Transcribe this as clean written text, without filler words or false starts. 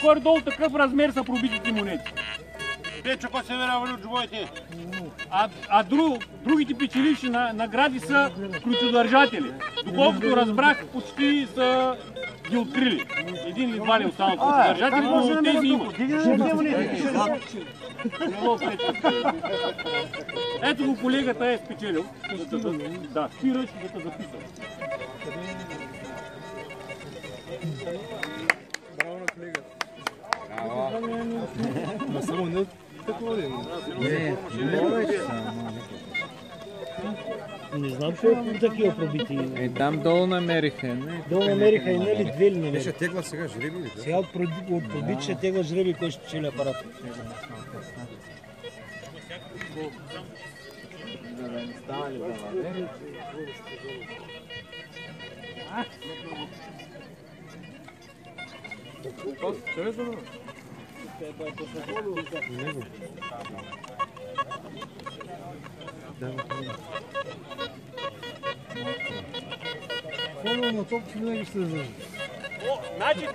горе-долу такъв размер са пробитите монети. Те, че се веря вали от живоите. Другите печеливши награди са ключодържатели. Доколкото разбрах, почти са ги открили. Един или два ли останал ключодържатели, но тези имат. Ето го колегата е спечелил. Да, спираш да те записал. Браво на колегата. Но само не такова ли? Не знам колко такива пробити. Там долу намериха. Долу намериха и не ли две ли намериха. Ще тегла сега жреби ли? Сега от пробит ще тегла жреби, кой ще печели апарат. Хубаво, но толкова винаги ще Значи